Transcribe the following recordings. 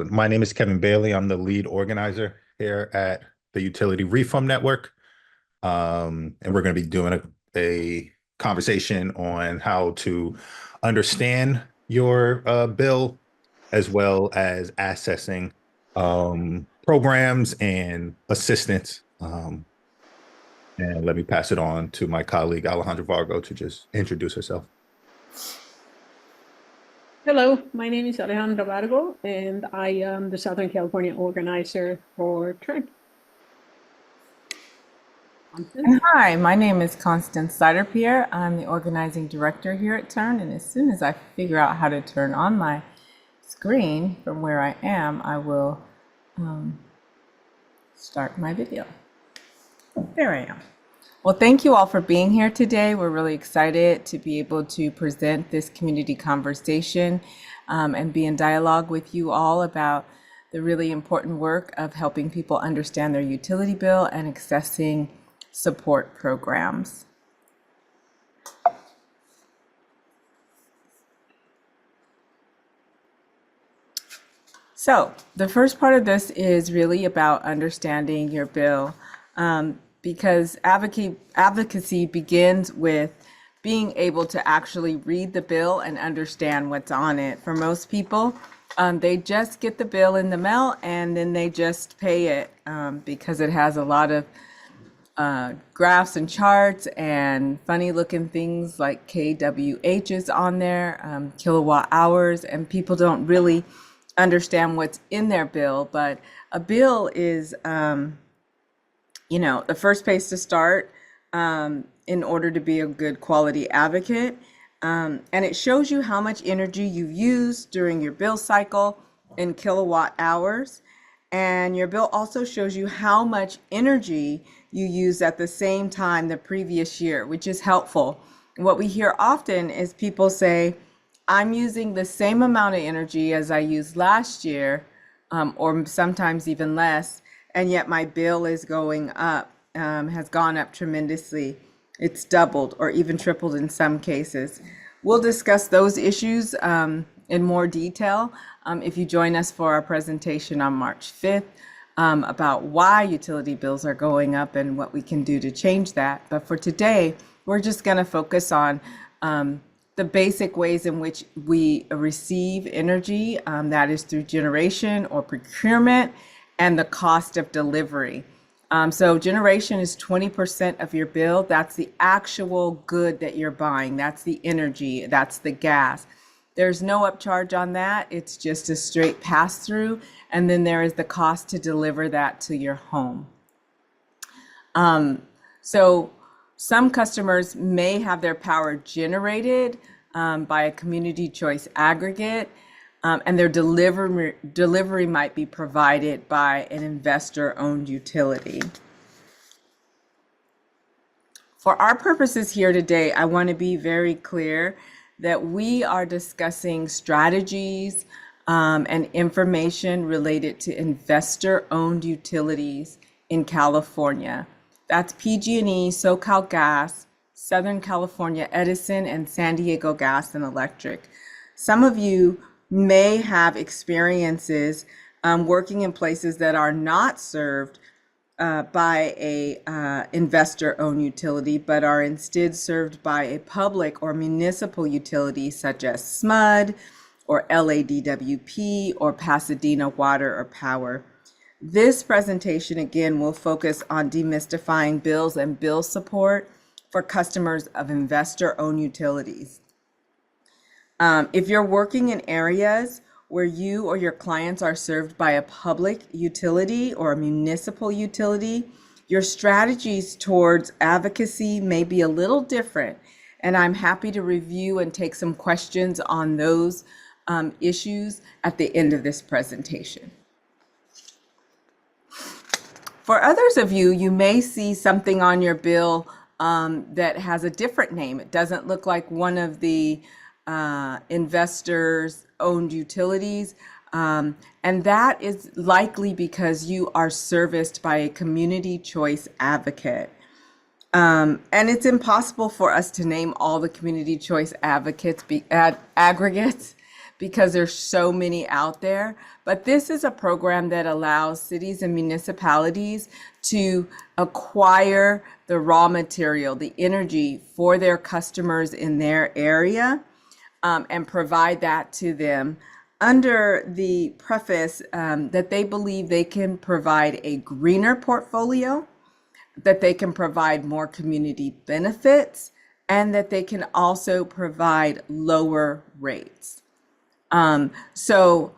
My name is Kevin Bailey. I'm the lead organizer here at the Utility Reform Network. And we're going to be doing a conversation on how to understand your bill, as well as accessing programs and assistance. And let me pass it on to my colleague, Alejandra Vargo, to just introduce herself. Hello, my name is Alejandra Vargo, and I am the Southern California organizer for TREN. And hi, my name is Constance Siderpierre. I'm the organizing director here at TURN, and as soon as I figure out how to turn on my screen from where I am, I will start my video. There I am. Well, thank you all for being here today. We're really excited to be able to present this community conversation and be in dialogue with you all about the really important work of helping people understand their utility bill and accessing support programs. So the first part of this is really about understanding your bill, because advocacy begins with being able to actually read the bill and understand what's on it. For most people, they just get the bill in the mail and then they just pay it because it has a lot of graphs and charts and funny looking things like kWh's on there, kilowatt hours, and people don't really understand what's in their bill. But a bill is, the first place to start in order to be a good quality advocate. And it shows you how much energy you've used during your bill cycle in kilowatt hours. And your bill also shows you how much energy you used at the same time the previous year, which is helpful. What we hear often is people say, I'm using the same amount of energy as I used last year, or sometimes even less, and yet my bill is going up, has gone up tremendously. It's doubled or even tripled in some cases. We'll discuss those issues in more detail if you join us for our presentation on March 5th about why utility bills are going up and what we can do to change that. But for today, we're just going to focus on the basic ways in which we receive energy, that is through generation or procurement, and the cost of delivery. So generation is 20% of your bill. That's the actual good that you're buying. That's the energy. That's the gas. There's no upcharge on that. It's just a straight pass through. And then there is the cost to deliver that to your home. So some customers may have their power generated by a community choice aggregate, and their delivery might be provided by an investor-owned utility. For our purposes here today, I want to be very clear that we are discussing strategies and information related to investor-owned utilities in California. That's PG&E, SoCalGas, Southern California Edison, and San Diego Gas and Electric. Some of you may have experiences working in places that are not served by a investor-owned utility, but are instead served by a public or municipal utility such as SMUD or LADWP or Pasadena Water or Power. This presentation, again, will focus on demystifying bills and bill support for customers of investor-owned utilities. If you're working in areas where you or your clients are served by a public utility or a municipal utility, your strategies towards advocacy may be a little different. And I'm happy to review and take some questions on those issues at the end of this presentation. For others of you, you may see something on your bill that has a different name. It doesn't look like one of the investors owned utilities, and that is likely because you are serviced by a community choice advocate. And it's impossible for us to name all the community choice advocates aggregates because there's so many out there. But this is a program that allows cities and municipalities to acquire the raw material, the energy for their customers in their area, and provide that to them under the preface that they believe they can provide a greener portfolio, that they can provide more community benefits, and that they can also provide lower rates. CCAs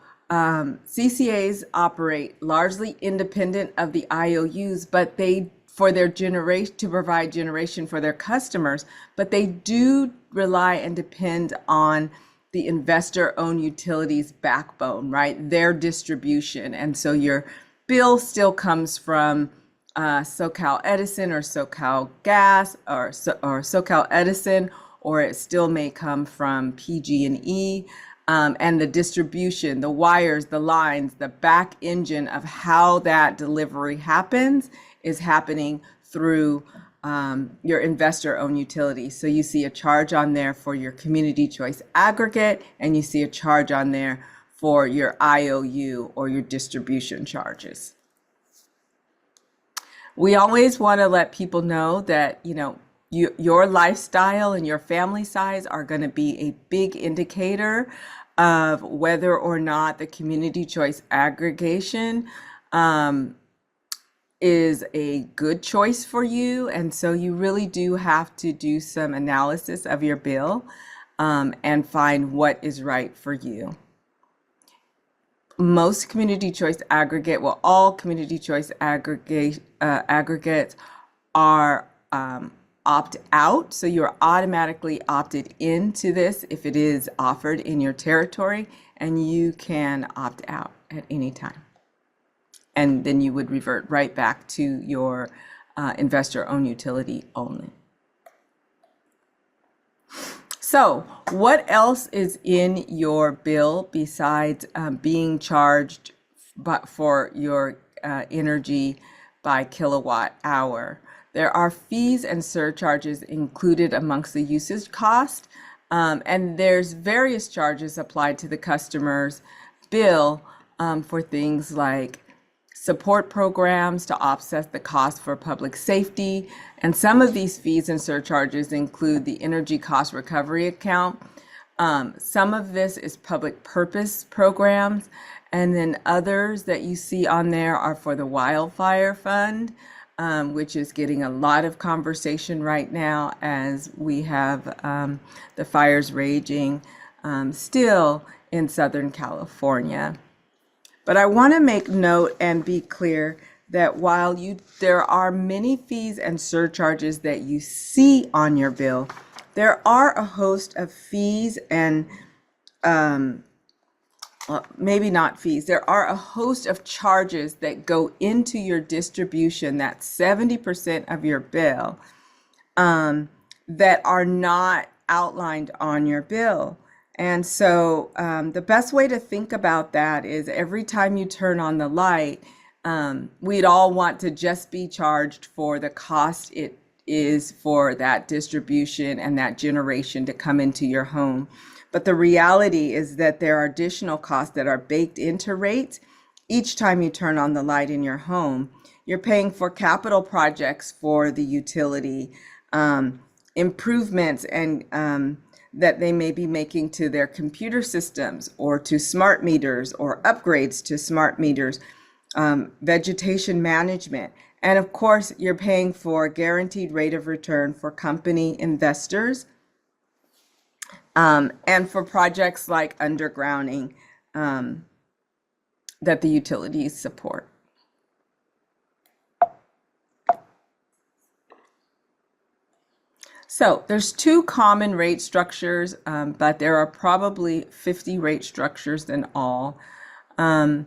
operate largely independent of the IOUs, but they for their generation to provide generation for their customers, but they do rely and depend on the investor-owned utilities backbone, right? Their distribution. And so your bill still comes from SoCal Edison or SoCal Gas or SoCal Edison, or it still may come from PG&E. And the distribution, the wires, the lines, the back engine of how that delivery happens is happening through your investor-owned utility. So you see a charge on there for your community choice aggregate, and you see a charge on there for your IOU or your distribution charges. We always want to let people know that, your lifestyle and your family size are going to be a big indicator of whether or not the community choice aggregation is a good choice for you. And so you really do have to do some analysis of your bill and find what is right for you. Most community choice aggregate, well, all community choice aggregates are opt out. So you're automatically opted into this if it is offered in your territory, and you can opt out at any time. And then you would revert right back to your investor-owned utility only. So what else is in your bill besides being charged for your energy by kilowatt hour? There are fees and surcharges included amongst the usage cost, and there's various charges applied to the customer's bill for things like support programs to offset the cost for public safety. And some of these fees and surcharges include the energy cost recovery account. Some of this is public purpose programs. And then others that you see on there are for the wildfire fund, which is getting a lot of conversation right now as we have the fires raging still in Southern California. But I want to make note and be clear that while there are many fees and surcharges that you see on your bill, there are a host of fees and maybe not fees. There are a host of charges that go into your distribution, that's 70% of your bill, that are not outlined on your bill. And so the best way to think about that is every time you turn on the light, we'd all want to just be charged for the cost it is for that distribution and that generation to come into your home. But the reality is that there are additional costs that are baked into rates each time you turn on the light in your home. You're paying for capital projects for the utility, improvements and that they may be making to their computer systems or to smart meters or upgrades to smart meters, vegetation management. And of course, you're paying for guaranteed rate of return for company investors and for projects like undergrounding that the utilities support. So there's two common rate structures, but there are probably 50 rate structures in all. The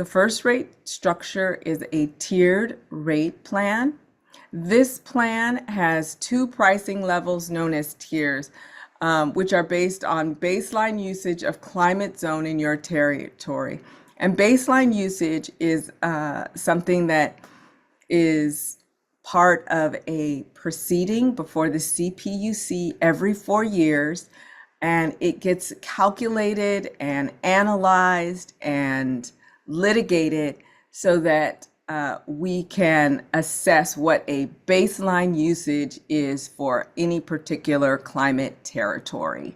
first rate structure is a tiered rate plan. This plan has two pricing levels known as tiers, which are based on baseline usage of climate zone in your territory. And baseline usage is something that is part of a proceeding before the CPUC every 4 years and it gets calculated and analyzed and litigated so that we can assess what a baseline usage is for any particular climate territory.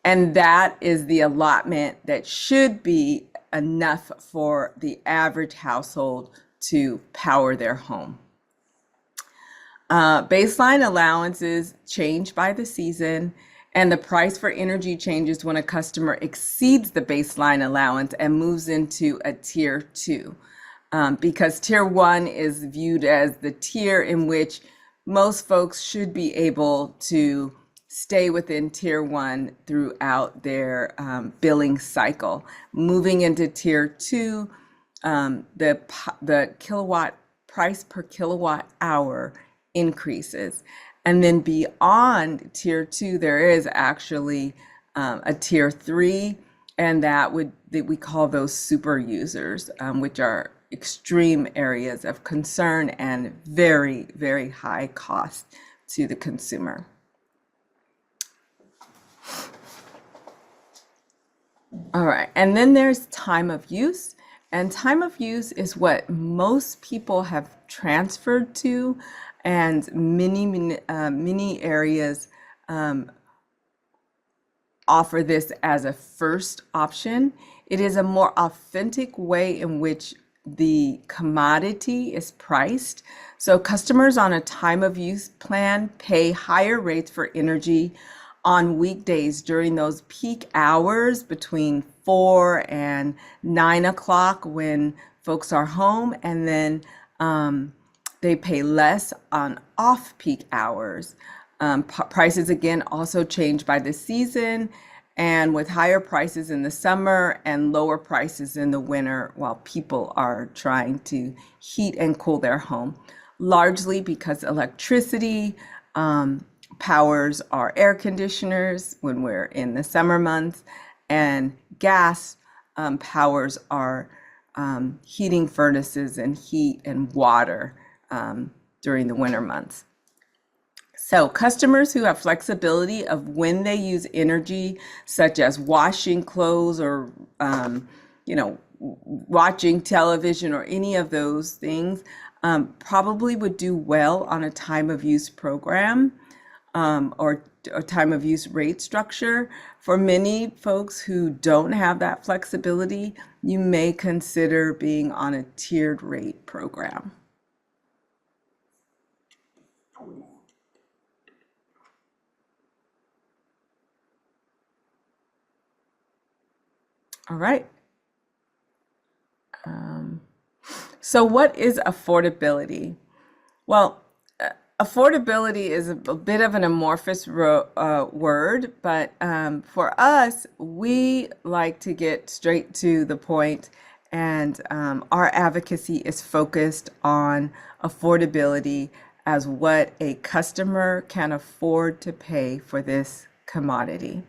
And that is the allotment that should be enough for the average household to power their home. Baseline allowances change by the season, and the price for energy changes when a customer exceeds the baseline allowance and moves into a tier 2. Because tier 1 is viewed as the tier in which most folks should be able to stay within tier 1 throughout their billing cycle. Moving into tier 2, the kilowatt price per kilowatt hour increases. And then beyond tier 2, there is actually a tier 3, and that we call those super users, which are extreme areas of concern and very, very high cost to the consumer. All right, and then there's time of use. And time of use is what most people have transferred to, and many areas offer this as a first option. It is a more authentic way in which the commodity is priced. So customers on a time of use plan pay higher rates for energy on weekdays during those peak hours between 4 and 9 o'clock when folks are home, and then they pay less on off-peak hours. Prices again also change by the season, and with higher prices in the summer and lower prices in the winter while people are trying to heat and cool their home, largely because electricity powers our air conditioners when we're in the summer months, and gas powers our heating furnaces and heat and water during the winter months. So customers who have flexibility of when they use energy, such as washing clothes or watching television or any of those things, probably would do well on a time of use program or a time of use rate structure. For many folks who don't have that flexibility, you may consider being on a tiered rate program. All right. So what is affordability? Well, affordability is a bit of an amorphous word, but for us, we like to get straight to the point, and our advocacy is focused on affordability as what a customer can afford to pay for this commodity.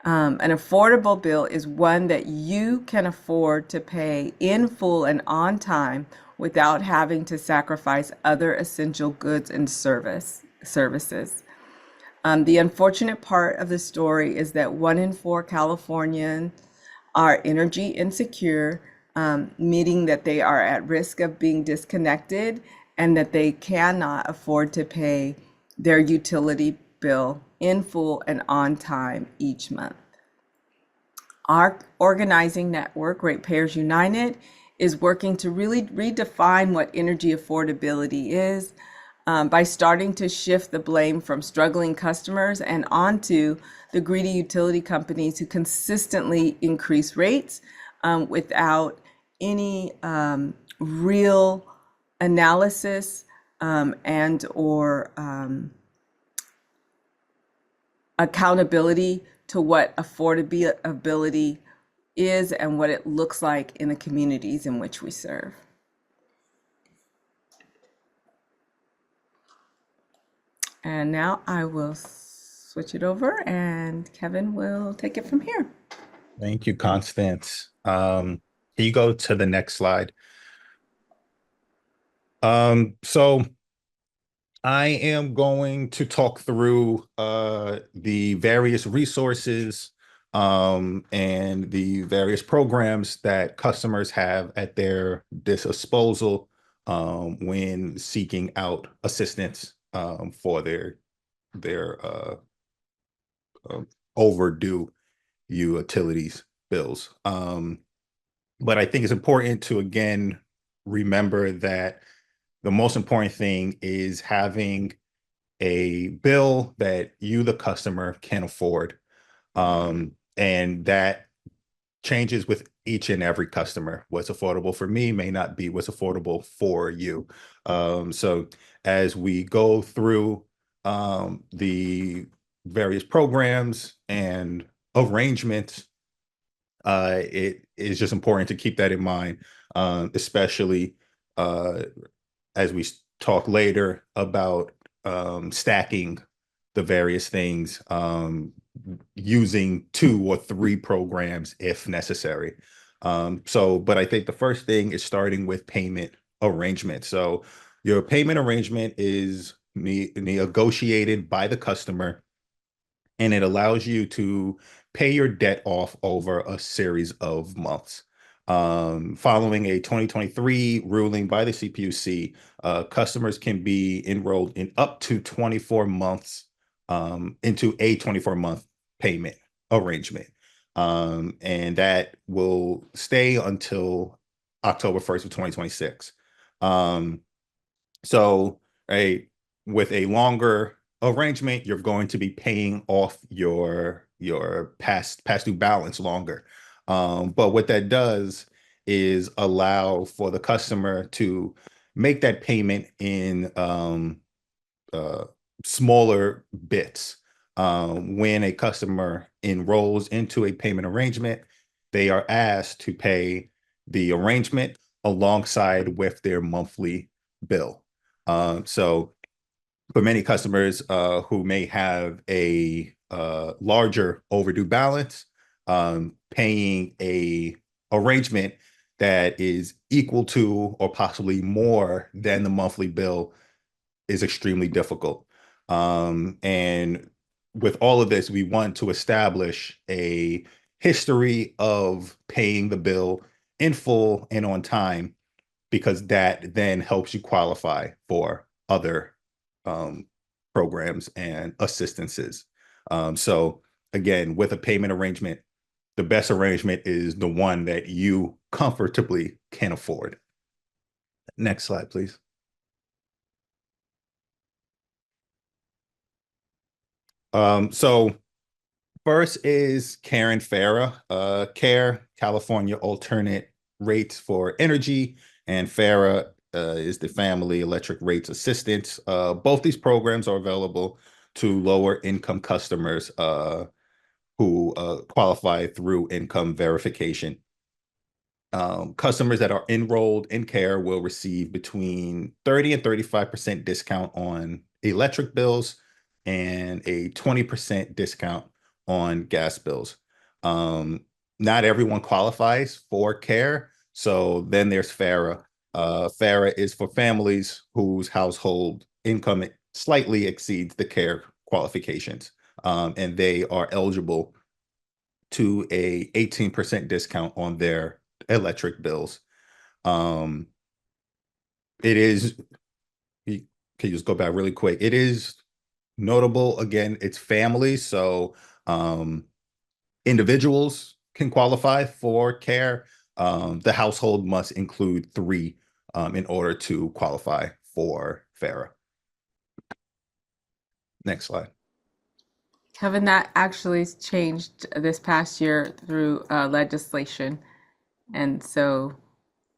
An affordable bill is one that you can afford to pay in full and on time without having to sacrifice other essential goods and services. The unfortunate part of the story is that 1 in 4 Californians are energy insecure, meaning that they are at risk of being disconnected and that they cannot afford to pay their utility bill in full and on time each month. Our organizing network, Ratepayers United, is working to really redefine what energy affordability is by starting to shift the blame from struggling customers and onto the greedy utility companies who consistently increase rates without any real analysis and or accountability to what affordability is and what it looks like in the communities in which we serve. And now I will switch it over and Kevin will take it from here. Thank you, Constance. Can you go to the next slide? So I am going to talk through the various resources and the various programs that customers have at their disposal when seeking out assistance for their um, overdue utilities bills. But I think it's important to again remember that the most important thing is having a bill that you, the customer, can afford. And that changes with each and every customer. What's affordable for me may not be what's affordable for you. So as we go through the various programs and arrangements, it is just important to keep that in mind, especially uh, as we talk later about stacking the various things, using 2 or 3 programs if necessary. But I think the first thing is starting with payment arrangement. So your payment arrangement is negotiated by the customer, and it allows you to pay your debt off over a series of months. Following a 2023 ruling by the CPUC, customers can be enrolled in up to 24 months into a 24-month payment arrangement. And that will stay until October 1st of 2026. Um, so, right, with a longer arrangement, you're going to be paying off your past due balance longer. But what that does is allow for the customer to make that payment in uh, smaller bits. When a customer enrolls into a payment arrangement, they are asked to pay the arrangement alongside with their monthly bill. So for many customers who may have a larger overdue balance, paying a arrangement that is equal to or possibly more than the monthly bill is extremely difficult. And with all of this, we want to establish a history of paying the bill in full and on time, because that then helps you qualify for other um, programs and assistances. So again, with a payment arrangement, the best arrangement is the one that you comfortably can afford. Next slide, please. So first is CARE and FARA. CARE, California Alternate Rates for Energy, and FARA is the Family Electric Rates Assistance. Both these programs are available to lower income customers who qualify through income verification. Customers that are enrolled in CARE will receive between 30 and 35% discount on electric bills and a 20% discount on gas bills. Um, Not everyone qualifies for CARE, so then there's FARA. FARA is for families whose household income slightly exceeds the CARE qualifications, and they are eligible to a 18% discount on their electric bills. Um, it is, can you just go back really quick? It is notable, again, it's families. So individuals can qualify for CARE. The household must include 3 in order to qualify for FARA. Next slide. Kevin, that actually changed this past year through legislation. And so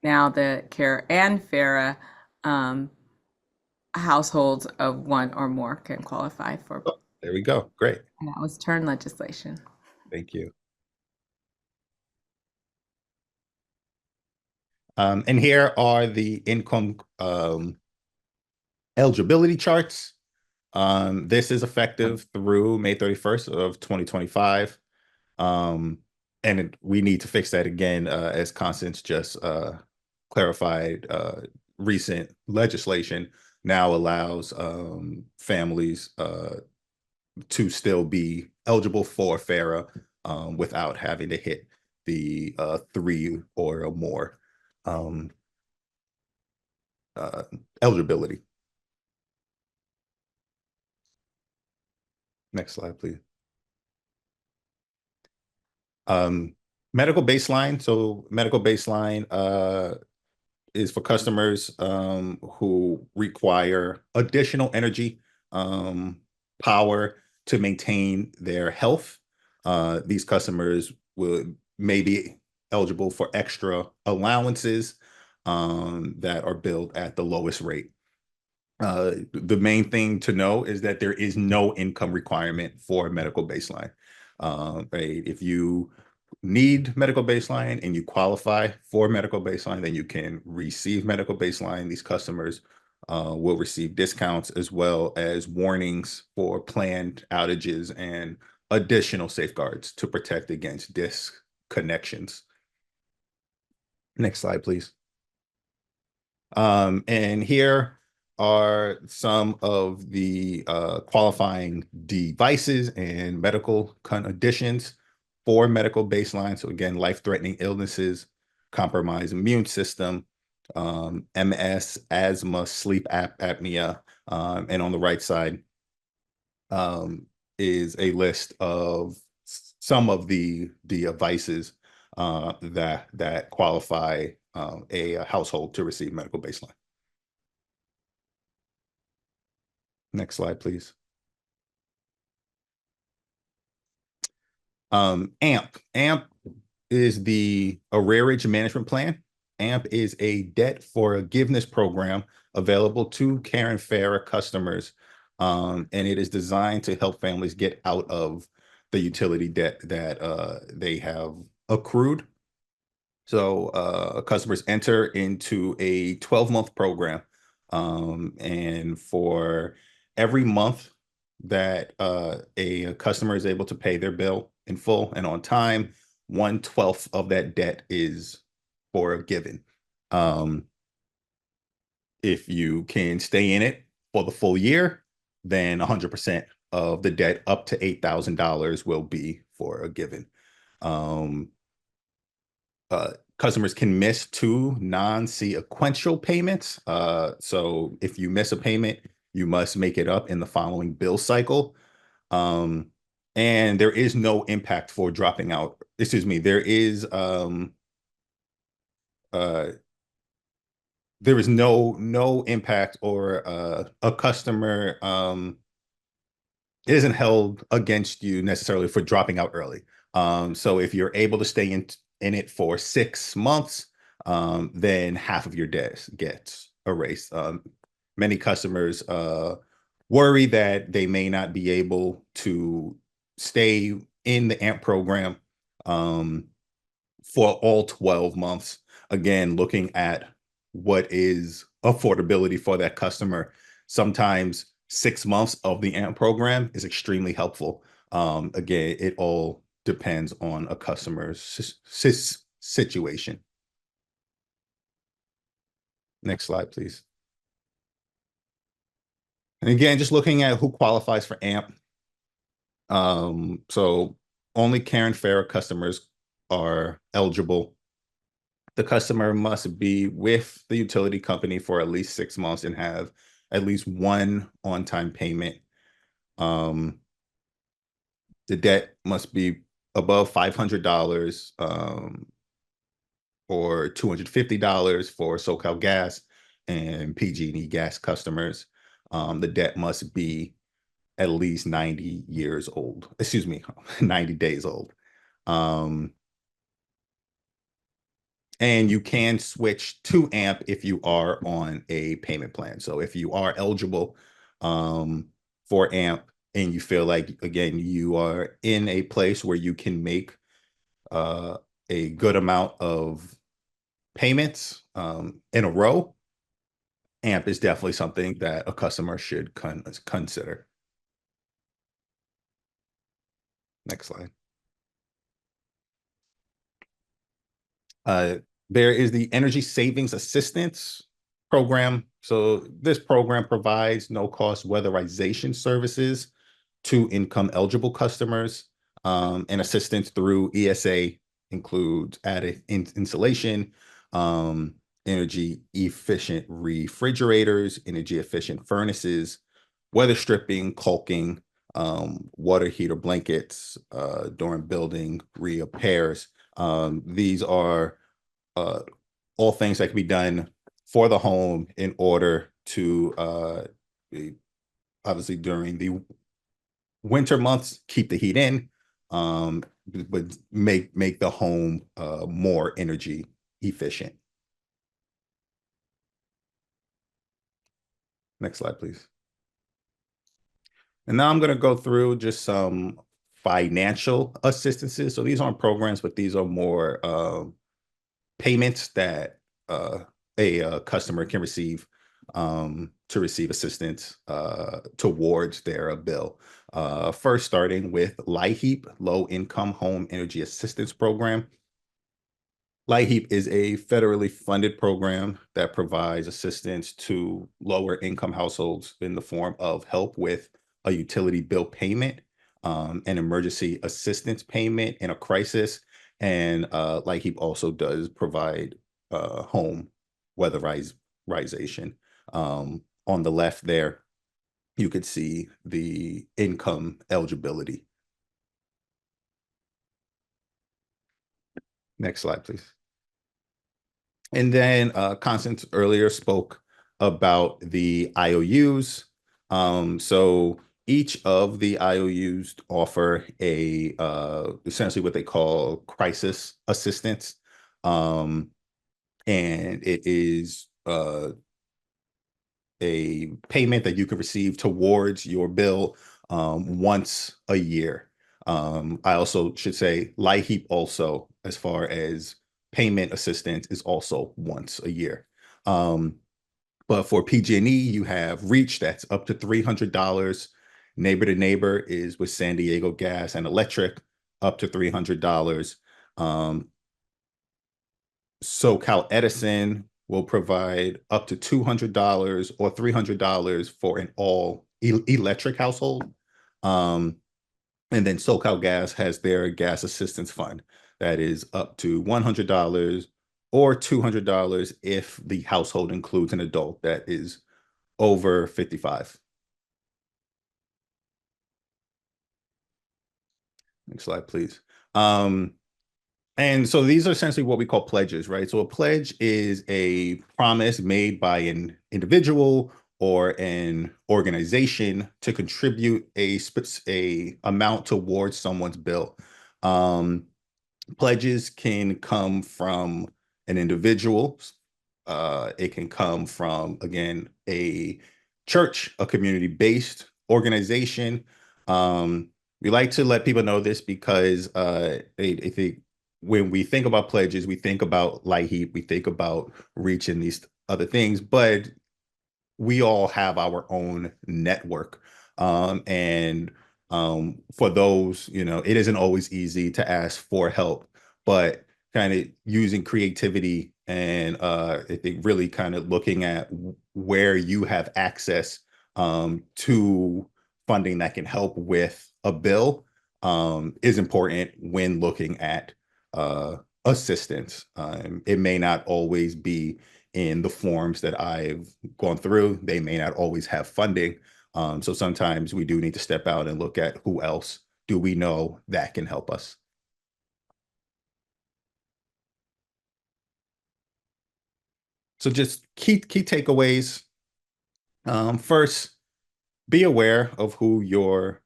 now the CARE and FARA um, households of 1 or more can qualify for. Oh, there we go. Great. And that was turn legislation. Thank you. And here are the income eligibility charts. This is effective through May 31st of 2025. And we need to fix that again, as Constance just clarified recent legislation. now allows families to still be eligible for FARA without having to hit the 3 or more eligibility. Next slide, please. Medical baseline. So medical baseline is for customers who require additional energy power to maintain their health. These customers may be eligible for extra allowances that are billed at the lowest rate. The main thing to know is that there is no income requirement for medical baseline. Right? If you need medical baseline and you qualify for medical baseline, then you can receive medical baseline. These customers will receive discounts as well as warnings for planned outages and additional safeguards to protect against disconnections. Next slide, please. And here are some of the qualifying devices and medical conditions for medical baseline. So again, life-threatening illnesses, compromised immune system, MS, asthma, sleep apnea, and on the right side is a list of some of the devices that qualify a household to receive medical baseline. Next slide, please. AMP. AMP is the Arrearage Management Plan. AMP is a debt forgiveness program available to Care and FARA customers, and it is designed to help families get out of the utility debt that they have accrued. So customers enter into a 12-month program, and for every month that a customer is able to pay their bill in full and on time, 1/12 of that debt is forgiven. If you can stay in it for the full year, then 100% of the debt up to $8,000 will be forgiven. Customers can miss 2 non-sequential payments. So if you miss a payment, you must make it up in the following bill cycle. And there is no impact for dropping out. Excuse me, there is no impact or a customer isn't held against you necessarily for dropping out early. So if you're able to stay in it for 6 months, then half of your debt gets erased. Many customers worry that they may not be able to stay in the AMP program for all 12 months. Again, looking at what is affordability for that customer. Sometimes 6 months of the AMP program is extremely helpful. Again, it all depends on a customer's situation. Next slide, please. And again, just looking at who qualifies for AMP. So only Care and FARA customers are eligible. The customer must be with the utility company for at least 6 months and have at least one on-time payment. The debt must be above $500 or $250 for SoCal Gas and PG&E gas customers. The debt must be at least 90 years old. Excuse me, 90 days old. And you can switch to AMP if you are on a payment plan. So if you are eligible for AMP and you feel like, again, you are in a place where you can make a good amount of payments in a row, AMP is definitely something that a customer should consider. Next slide. There is the Energy Savings Assistance Program So this program provides no-cost weatherization services to income-eligible customers, and assistance through ESA includes added insulation, energy-efficient refrigerators, energy-efficient furnaces, weather stripping, caulking, water heater blankets during building repairs. These are all things that can be done for the home in order to obviously during the winter months keep the heat in, but make the home more energy efficient. Next slide, please. And now I'm going to go through just some financial assistances. So these aren't programs, but these are more payments that a customer can receive to receive assistance towards their bill. First, starting with LiHEAP, Low Income Home Energy Assistance Program. LiHEAP is a federally funded program that provides assistance to lower income households in the form of help with a utility bill payment, an emergency assistance payment in a crisis, and LiHEAP also does provide home weatherization. On the left there, you could see the income eligibility. Next slide, please. And then Constance earlier spoke about the IOUs. So each of the IOUs offer a essentially what they call crisis assistance. And it is a payment that you can receive towards your bill once a year. I also should say LiHEAP also, as far as payment assistance, is also once a year. But for PG&E, you have REACH, that's up to $300. Neighbor to Neighbor is with San Diego Gas and Electric, up to $300. SoCal Edison will provide up to $200 or $300 for an all electric household. And then SoCal Gas has their gas assistance fund that is up to $100 or $200 if the household includes an adult that is over 55. Next slide, please. And so these are essentially what we call pledges, right? So a pledge is a promise made by an individual or an organization to contribute a amount towards someone's bill. Pledges can come from an individual. It can come from, again, a church, a community-based organization. We like to let people know this because I think when we think about pledges, we think about LiHEAP, we think about reaching these other things, but we all have our own network. And for those, it isn't always easy to ask for help, but kind of using creativity and I think really kind of looking at where you have access to funding that can help with a bill is important when looking at assistance. It may not always be in the forms that I've gone through. They may not always have funding. So sometimes we do need to step out and look at who else do we know that can help us. So just key takeaways. First, be aware of who your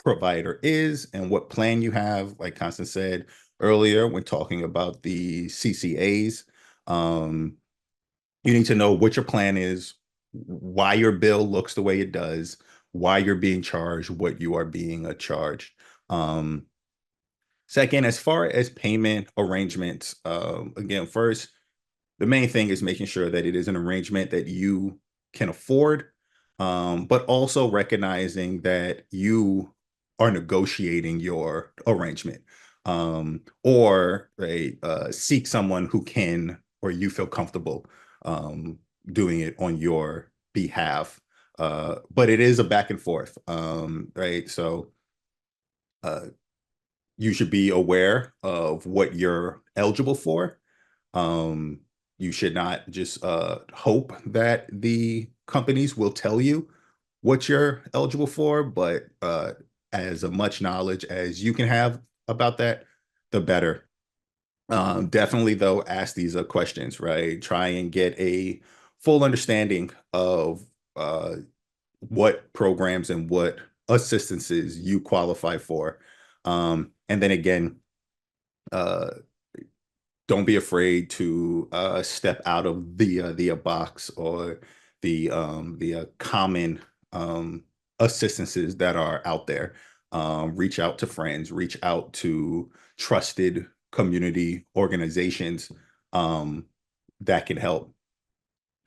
provider is and what plan you have. Like Constance said earlier, when talking about the CCAs, you need to know what your plan is, why your bill looks the way it does, why you're being charged, what you are being charged. Second, as far as payment arrangements, again, first, the main thing is making sure that it is an arrangement that you can afford, but also recognizing that you are negotiating your arrangement, or seek someone who can, or you feel comfortable doing it on your behalf. But it is a back and forth, right? So you should be aware of what you're eligible for. Um, you should not just hope that the companies will tell you what you're eligible for, but as much knowledge as you can have about that, the better. Definitely, though, ask these questions, right? Try and get a full understanding of what programs and what assistances you qualify for. And then again, uh, don't be afraid to step out of the box or the common assistances that are out there. Reach out to friends, reach out to trusted community organizations that can help.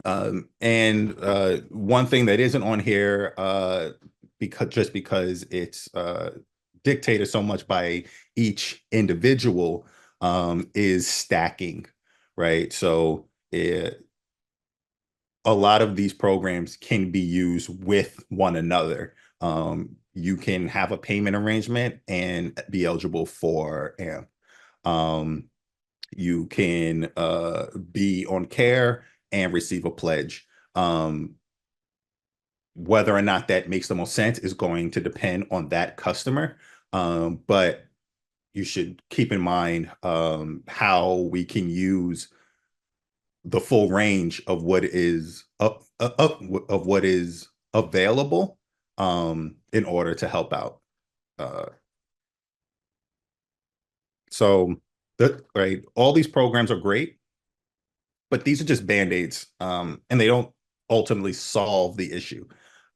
And one thing that isn't on here, because it's dictated so much by each individual, is stacking, right? So a lot of these programs can be used with one another. You can have a payment arrangement and be eligible for AMP. Um, you can be on care and receive a pledge. Whether or not that makes the most sense is going to depend on that customer. But you should keep in mind how we can use the full range of what is of what is available in order to help out. Uh, so right, all these programs are great, but these are just band-aids, and they don't ultimately solve the issue.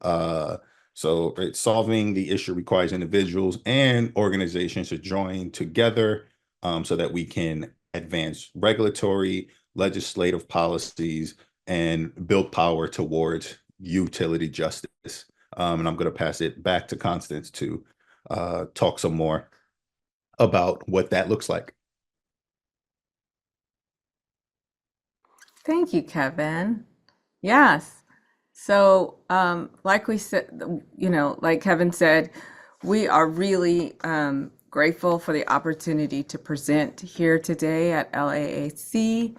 Uh, so right, solving the issue requires individuals and organizations to join together so that we can advance regulatory, legislative policies, and build power towards utility justice. And I'm going to pass it back to Constance to talk some more about what that looks like. Thank you, Kevin. Yes. So, like we said, like Kevin said, we are really grateful for the opportunity to present here today at LAAC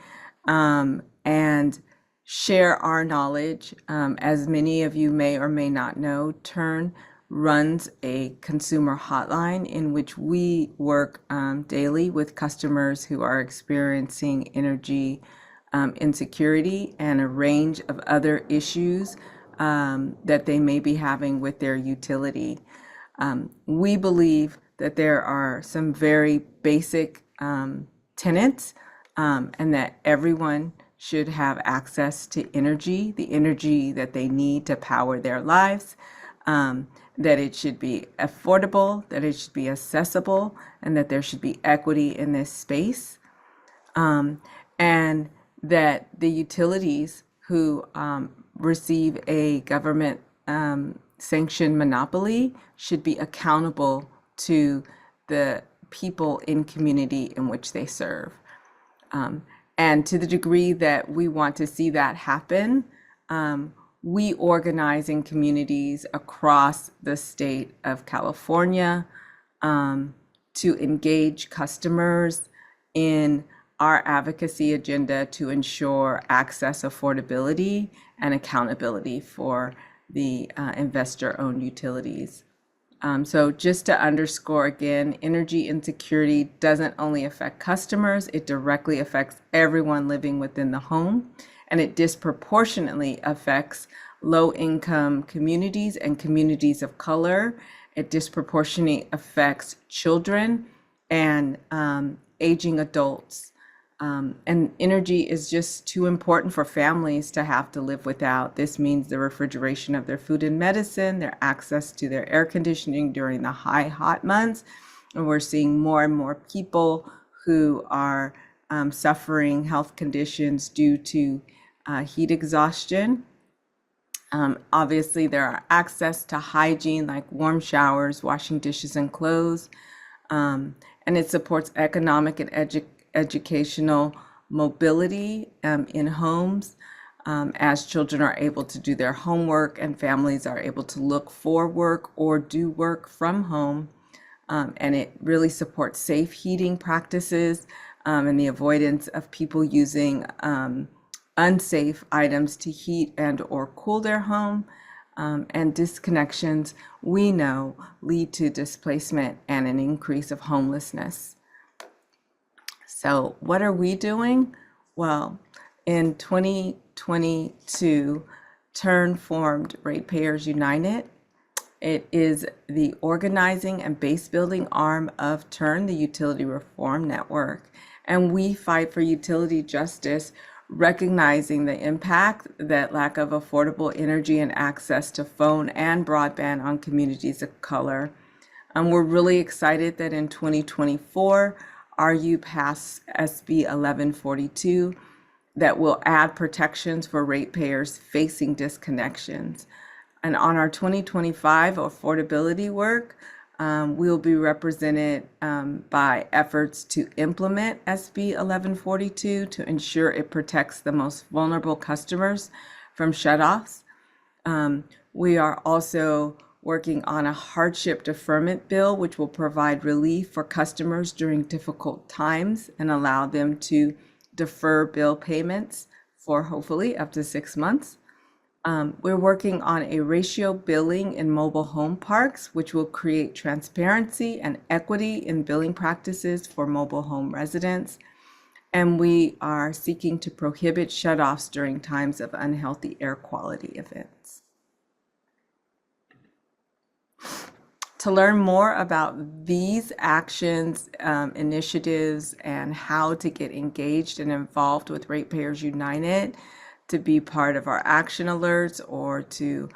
and share our knowledge. As many of you may or may not know, Turn runs a consumer hotline in which we work daily with customers who are experiencing energy insecurity and a range of other issues that they may be having with their utility. We believe that there are some very basic tenets and that everyone should have access to energy, the energy that they need to power their lives, that it should be affordable, that it should be accessible, and that there should be equity in this space. And that the utilities who receive a government sanctioned monopoly should be accountable to the people in community in which they serve. And to the degree that we want to see that happen, we organize in communities across the state of California to engage customers in our advocacy agenda to ensure access, affordability, and accountability for the investor-owned utilities. So just to underscore again, energy insecurity doesn't only affect customers, it directly affects everyone living within the home, and it disproportionately affects low-income communities and communities of color. It disproportionately affects children and aging adults. And energy is just too important for families to have to live without. This means the refrigeration of their food and medicine, their access to their air conditioning during the high hot months. And we're seeing more and more people who are suffering health conditions due to heat exhaustion. Obviously, there are access to hygiene like warm showers, washing dishes and clothes. And it supports economic and educational mobility in homes. as children are able to do their homework and families are able to look for work or do work from home. And it really supports safe heating practices and the avoidance of people using unsafe items to heat and or cool their home. And disconnections, we know, lead to displacement and an increase of homelessness. So what are we doing? Well, in 2022, TURN formed Ratepayers United. It is the organizing and base building arm of TURN, the Utility Reform Network. And we fight for utility justice, recognizing the impact that lack of affordable energy and access to phone and broadband on communities of color. We're really excited that in 2024, RU passed SB 1142 that will add protections for ratepayers facing disconnections. And on our 2025 affordability work, we'll be represented by efforts to implement SB 1142 to ensure it protects the most vulnerable customers from shutoffs. We are also working on a hardship deferment bill, which will provide relief for customers during difficult times and allow them to defer bill payments for hopefully up to 6 months. We're working on a ratio billing in mobile home parks, which will create transparency and equity in billing practices for mobile home residents. And we are seeking to prohibit shutoffs during times of unhealthy air quality events. To learn more about these actions, initiatives, and how to get engaged and involved with Ratepayers United, to be part of our action alerts or to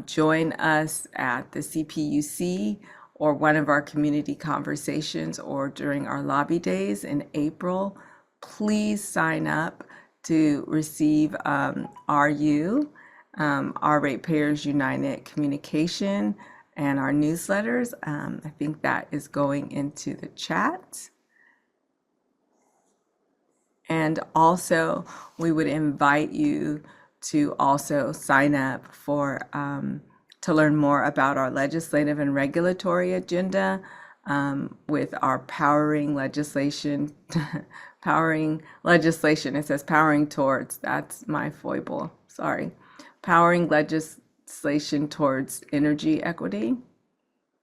join us at the CPUC or one of our community conversations or during our lobby days in April, please sign up to receive our Ratepayers United communication and our newsletters. I think that is going into the chat. And also, we would invite you to also sign up for to learn more about our legislative and regulatory agenda with our powering legislation. Powering legislation. It says powering towards. That's my foible. Sorry. Powering legislation towards energy equity.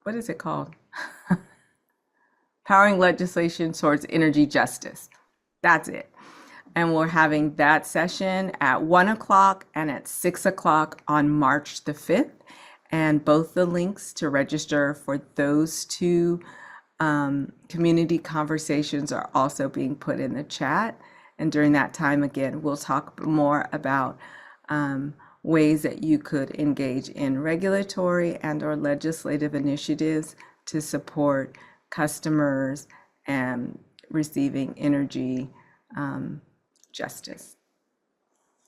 What is it called? Powering legislation towards energy justice. That's it. And we're having that session at 1 o'clock and at 6 o'clock on March the 5th. And both the links to register for those two community conversations are also being put in the chat. And during that time, again, we'll talk more about ways that you could engage in regulatory and or legislative initiatives to support customers and receiving energy justice.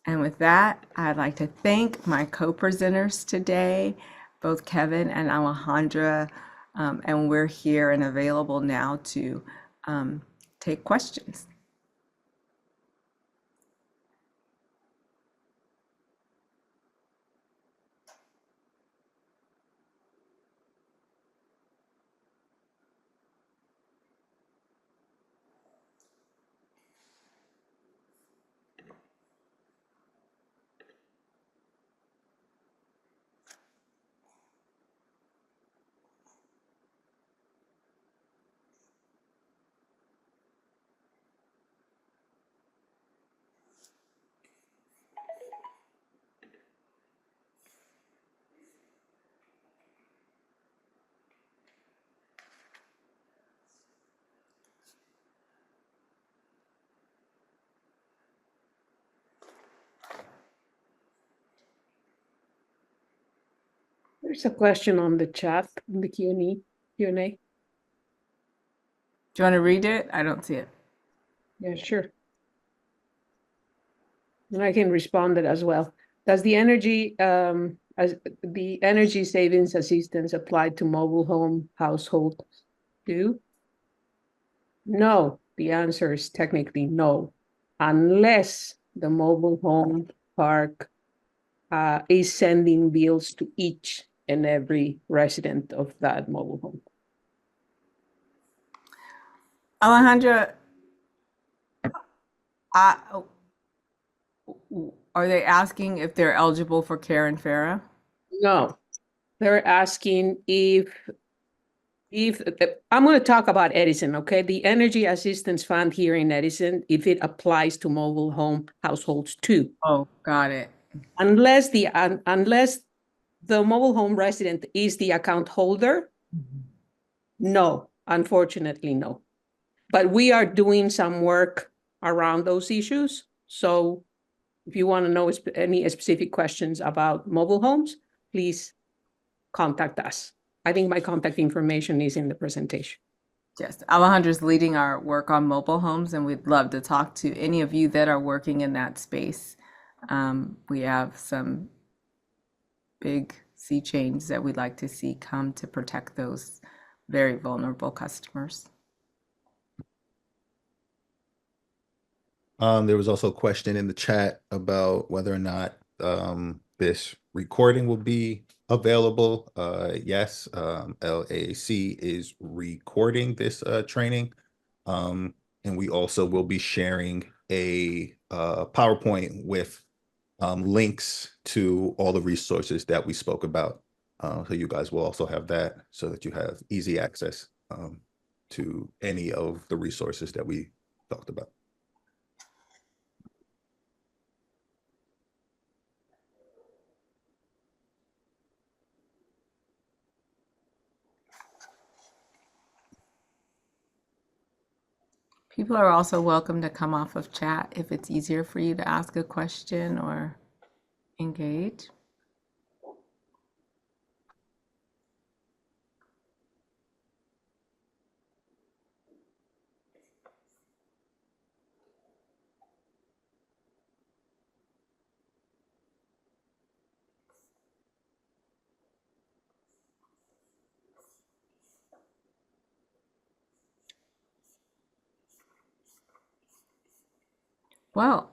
And with that, I'd like to thank my co-presenters today, both Kevin and Alejandra, and we're here and available now to take questions. There's a question on the chat, in the Q&A. Do you want to read it? I don't see it. Yeah, sure. And I can respond it as well. Does the energy savings assistance apply to mobile home household too? No, the answer is technically no, unless the mobile home park is sending bills to each and every resident of that mobile home. Alejandra, I, are they asking if they're eligible for care and FARA? No, they're asking if I'm going to talk about Edison, okay? The Energy Assistance Fund here in Edison, if it applies to mobile home households too. Oh, got it. Unless the mobile home resident is the account holder, no, unfortunately, no. But we are doing some work around those issues. So if you want to know any specific questions about mobile homes, please contact us. I think my contact information is in the presentation. Yes, Alejandra's leading our work on mobile homes, and we'd love to talk to any of you that are working in that space. We have some big sea change that we'd like to see come to protect those very vulnerable customers. There was also a question in the chat about whether or not this recording will be available. Yes, LAC is recording this training. And we also will be sharing a PowerPoint with links to all the resources that we spoke about. So you guys will also have that so that you have easy access to any of the resources that we talked about. People are also welcome to come off of chat if it's easier for you to ask a question or engage. Well,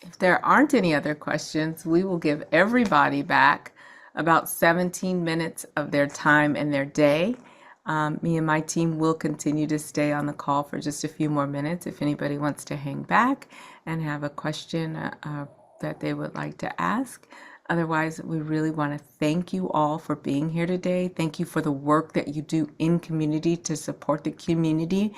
if there aren't any other questions, we will give everybody back about 17 minutes of their time and their day. Me and my team will continue to stay on the call for just a few more minutes if anybody wants to hang back and have a question that they would like to ask. Otherwise, we really want to thank you all for being here today. Thank you for the work that you do in community to support the community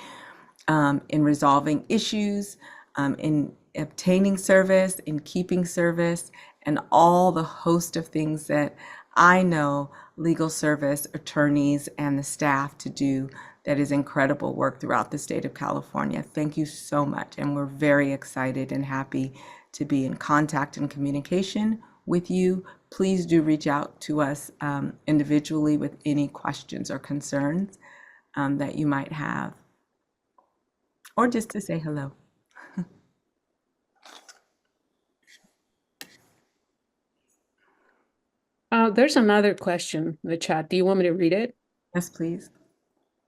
in resolving issues, in obtaining service, in keeping service, and all the host of things that I know legal service attorneys and the staff to do that is incredible work throughout the state of California. Thank you so much. And we're very excited and happy to be in contact and communication with you. Please do reach out to us individually with any questions or concerns that you might have, or just to say hello. There's another question in the chat. Do you want me to read it? Yes, please.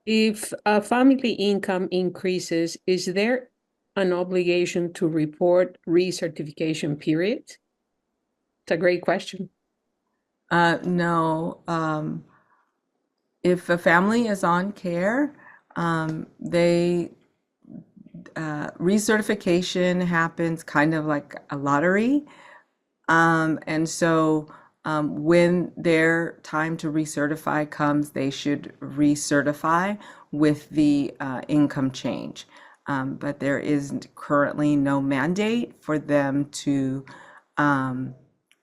If family income increases, is there an obligation to report recertification period? It's a great question. No. If a family is on care, they recertification happens kind of like a lottery. And so when their time to recertify comes, they should recertify with the income change. But there is currently no mandate for them to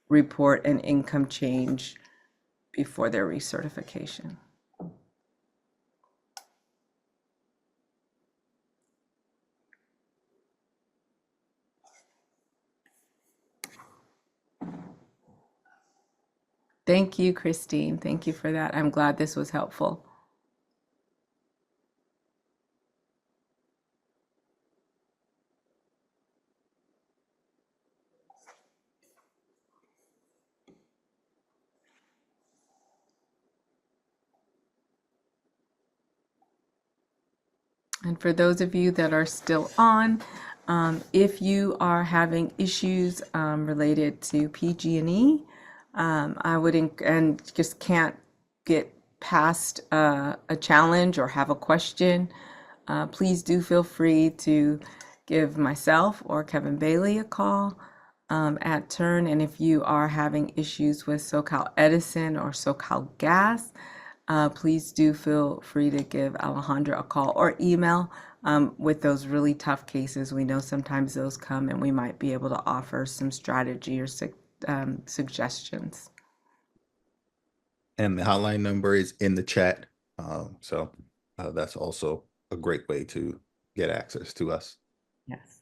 report an income change before their recertification. Thank you, Christine. Thank you for that. I'm glad this was helpful. And for those of you that are still on, If you are having issues related to PG&E, I would and just can't get past a challenge or have a question, please do feel free to give myself or Kevin Bailey a call at Turn. And if you are having issues with SoCal Edison or SoCal Gas, please do feel free to give Alejandra a call or email with those really tough cases. We know sometimes those come and we might be able to offer some strategy or suggestions. And the hotline number is in the chat. So that's also a great way to get access to us. Yes.